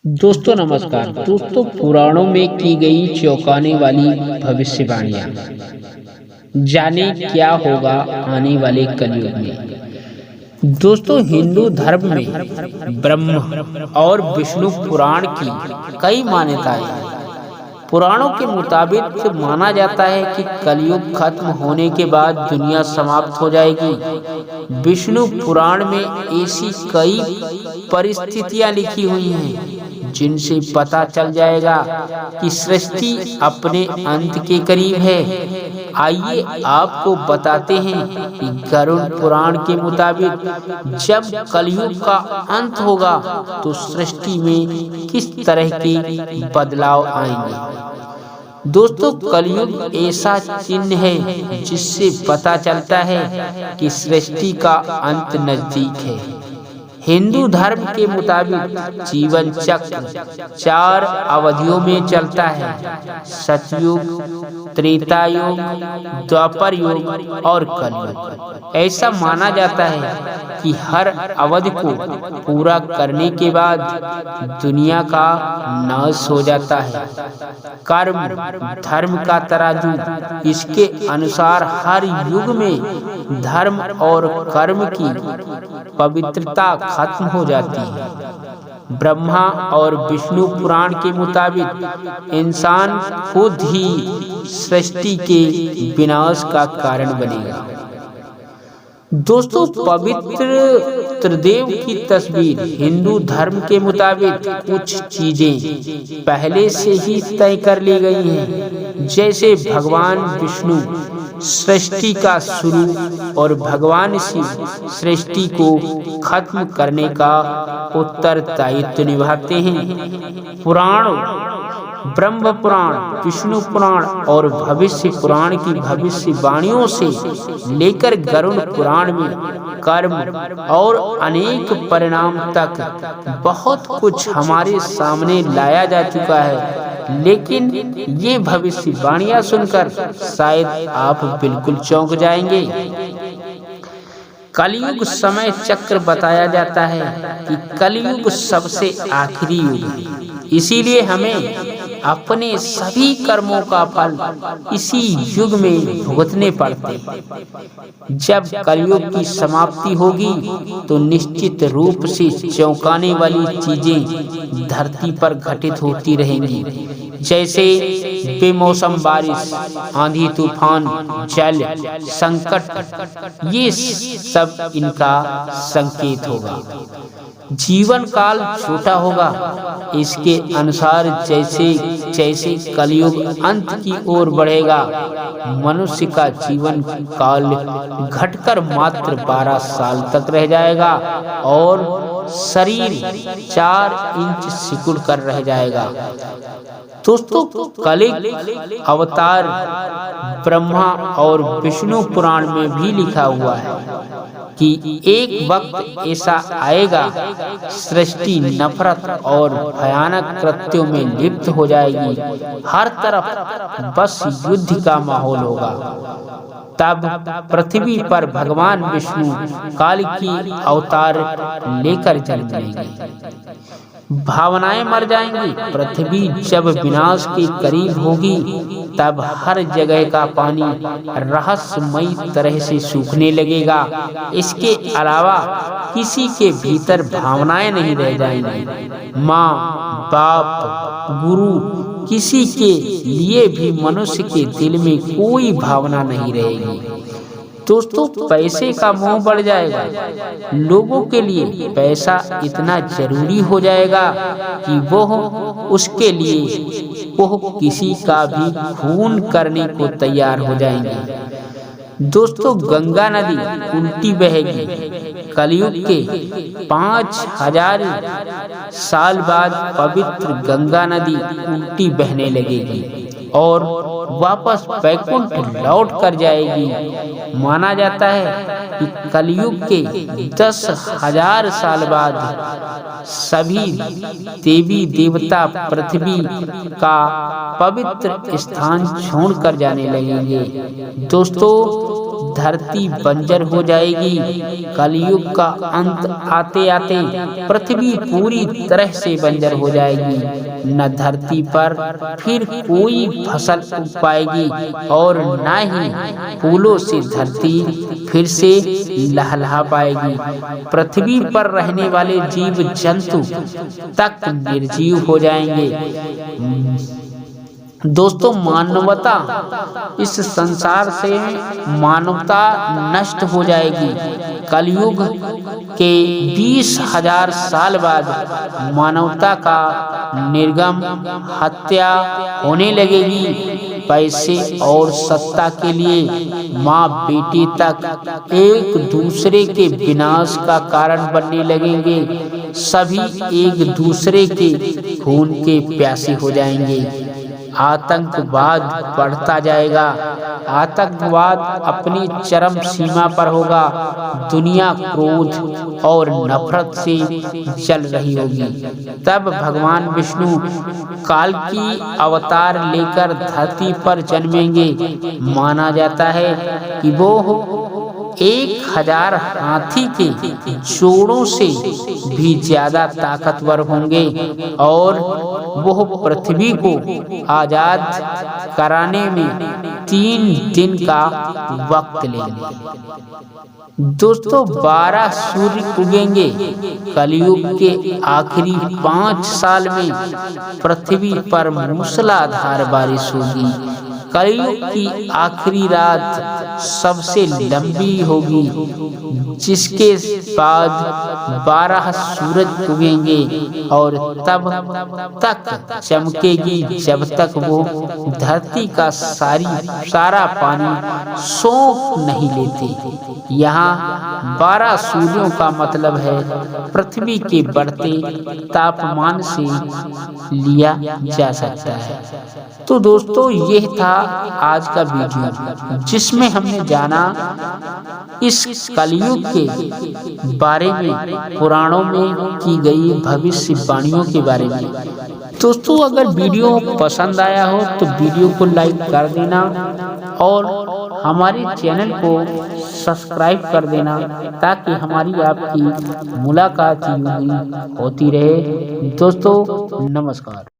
दोस्तों नमस्कार। दोस्तों पुराणों में की गई चौंकाने वाली भविष्यवाणियां, जाने क्या होगा आने वाले कलयुग में। दोस्तों हिंदू धर्म में ब्रह्म और विष्णु पुराण की कई मान्यताएं हैं। पुराणों के मुताबिक माना जाता है कि कलयुग खत्म होने के बाद दुनिया समाप्त हो जाएगी। विष्णु पुराण में ऐसी कई परिस्थितियां लिखी हुई हैं जिनसे पता चल जाएगा कि सृष्टि अपने अंत के करीब है। आइए आपको बताते हैं कि गरुड़ पुराण के मुताबिक जब कलयुग का अंत होगा तो सृष्टि में किस तरह के बदलाव आएंगे। दोस्तों कलयुग ऐसा चिन्ह है जिससे पता चलता है कि सृष्टि का अंत नजदीक है। हिंदू धर्म के मुताबिक जीवन चक्र 4 अवधियों में चलता है: सतयुग, त्रेता युग, द्वापर युग और कलयुग। ऐसा माना जाता है कि हर अवधि को पूरा करने के बाद दुनिया का नाश हो जाता है। कर्म धर्म का तराजू, इसके अनुसार हर युग में धर्म और कर्म की पवित्रता खत्म हो जाती है। ब्रह्मा और विष्णु पुराण के मुताबिक इंसान खुद ही सृष्टि के विनाश का कारण बनेगा। दोस्तों पवित्र त्रिदेव की तस्वीर, हिंदू धर्म के मुताबिक कुछ चीजें पहले से ही तय कर ली गई हैं, जैसे भगवान विष्णु सृष्टि का शुरू और भगवान शिव सृष्टि को खत्म करने का उत्तरदायित्व निभाते हैं। पुराण, ब्रह्म पुराण, विष्णु पुराण और भविष्य पुराण की भविष्यवाणियों से लेकर गरुड़ पुराण में कर्म और अनेक परिणाम तक बहुत कुछ हमारे सामने लाया जा चुका है। लेकिन ये भविष्यवाणियां सुनकर शायद आप बिल्कुल चौंक जाएंगे। कलयुग समय चक्र बताया जाता है कि कलयुग सबसे आखिरी युग है, इसीलिए हमें अपने सभी कर्मों का फल इसी युग में भुगतने पड़ते हैं। जब कलयुग की समाप्ति होगी तो निश्चित रूप से चौंकाने वाली चीजें धरती पर घटित होती रहेंगी, जैसे बेमौसम बारिश, आंधी तूफान, जल संकट, ये सब इनका संकेत होगा। जीवन काल छोटा होगा, इसके अनुसार जैसे जैसे कलयुग अंत की ओर बढ़ेगा, मनुष्य का जीवन काल घटकर मात्र 12 साल तक रह जाएगा और शरीर 4 इंच सिकुड़ कर रह जाएगा। दोस्तों कलिग अवतार ब्रह्मा और विष्णु पुराण में भी लिखा हुआ है कि एक वक्त ऐसा आएगा सृष्टि नफरत और भयानक कृत्यों में लिप्त हो जाएगी, हर तरफ बस युद्ध का माहौल होगा। तब पृथ्वी पर भगवान विष्णु काल की अवतार लेकर जन्म लेंगे। भावनाएं मर जाएंगी। पृथ्वी जब विनाश के करीब होगी तब हर जगह का पानी रहस्यमयी तरह से सूखने लगेगा। इसके अलावा किसी के भीतर भावनाएं नहीं रह जाएंगी। माँ, बाप, गुरु, किसी के लिए भी मनुष्य के दिल में कोई भावना नहीं रहेगी। दोस्तों पैसे का मोह बढ़ जाएगा। लोगों के लिए पैसा इतना जरूरी हो जाएगा कि उसके लिए किसी का भी खून करने को तैयार हो जाएंगे। दोस्तों गंगा नदी उल्टी बहेगी। कलयुग के 5000 साल बाद पवित्र गंगा नदी उल्टी बहने लगेगी और वापस वैकुंठ लौट कर जाएगी। माना जाता है कि कलयुग के 10,000 साल बाद सभी देवी देवता पृथ्वी का पवित्र स्थान छोड़कर जाने लगेंगे। दोस्तों धरती बंजर हो जाएगी। कलयुग का अंत आते आते पृथ्वी पूरी तरह से बंजर हो जाएगी। न धरती पर फिर कोई फसल उग पाएगी और न ही फूलों से धरती फिर से लहलहा पाएगी। पृथ्वी पर रहने वाले जीव जंतु तक निर्जीव हो जाएंगे। दोस्तों, मानवता, इस संसार से मानवता नष्ट हो जाएगी। कलयुग के 20,000 साल बाद मानवता का निर्गम, हत्या होने लगेगी। पैसे और सत्ता के लिए माँ बेटी तक एक दूसरे के विनाश का कारण बनने लगेंगे। सभी एक दूसरे के खून के प्यासे हो जाएंगे। आतंकवाद बढ़ता जाएगा। आतंकवाद अपनी चरम सीमा पर होगा। दुनिया क्रोध और नफरत से जल रही होगी। तब भगवान विष्णु काल की अवतार लेकर धरती पर जन्मेंगे। माना जाता है कि वो 1,000 हाथी के जोड़ों से भी ज्यादा ताकतवर होंगे और वह पृथ्वी को आजाद कराने में 3 दिन का वक्त लेंगे। दोस्तों, 12 सूर्य उगेंगे। कलयुग के आखिरी 5 साल में पृथ्वी पर मूसलाधार बारिश होगी। कलयुग की आखिरी रात सबसे लंबी होगी, जिसके बाद 12 सूरज उगेंगे और तब तक चमकेगी जब तक वो धरती का सारा पानी सोख नहीं लेते। यहाँ 12 सूर्यों का मतलब है पृथ्वी के बढ़ते तापमान से लिया जा सकता है। तो दोस्तों, यह था आज का वीडियो, जिसमें हमने जाना इस कलयुग के बारे में, पुराणों में की गई भविष्यवाणियों के बारे में। दोस्तों, अगर वीडियो पसंद आया हो तो वीडियो को लाइक कर देना और हमारे चैनल को सब्सक्राइब कर देना, ताकि हमारी आपकी मुलाकात होती रहे। दोस्तों, नमस्कार।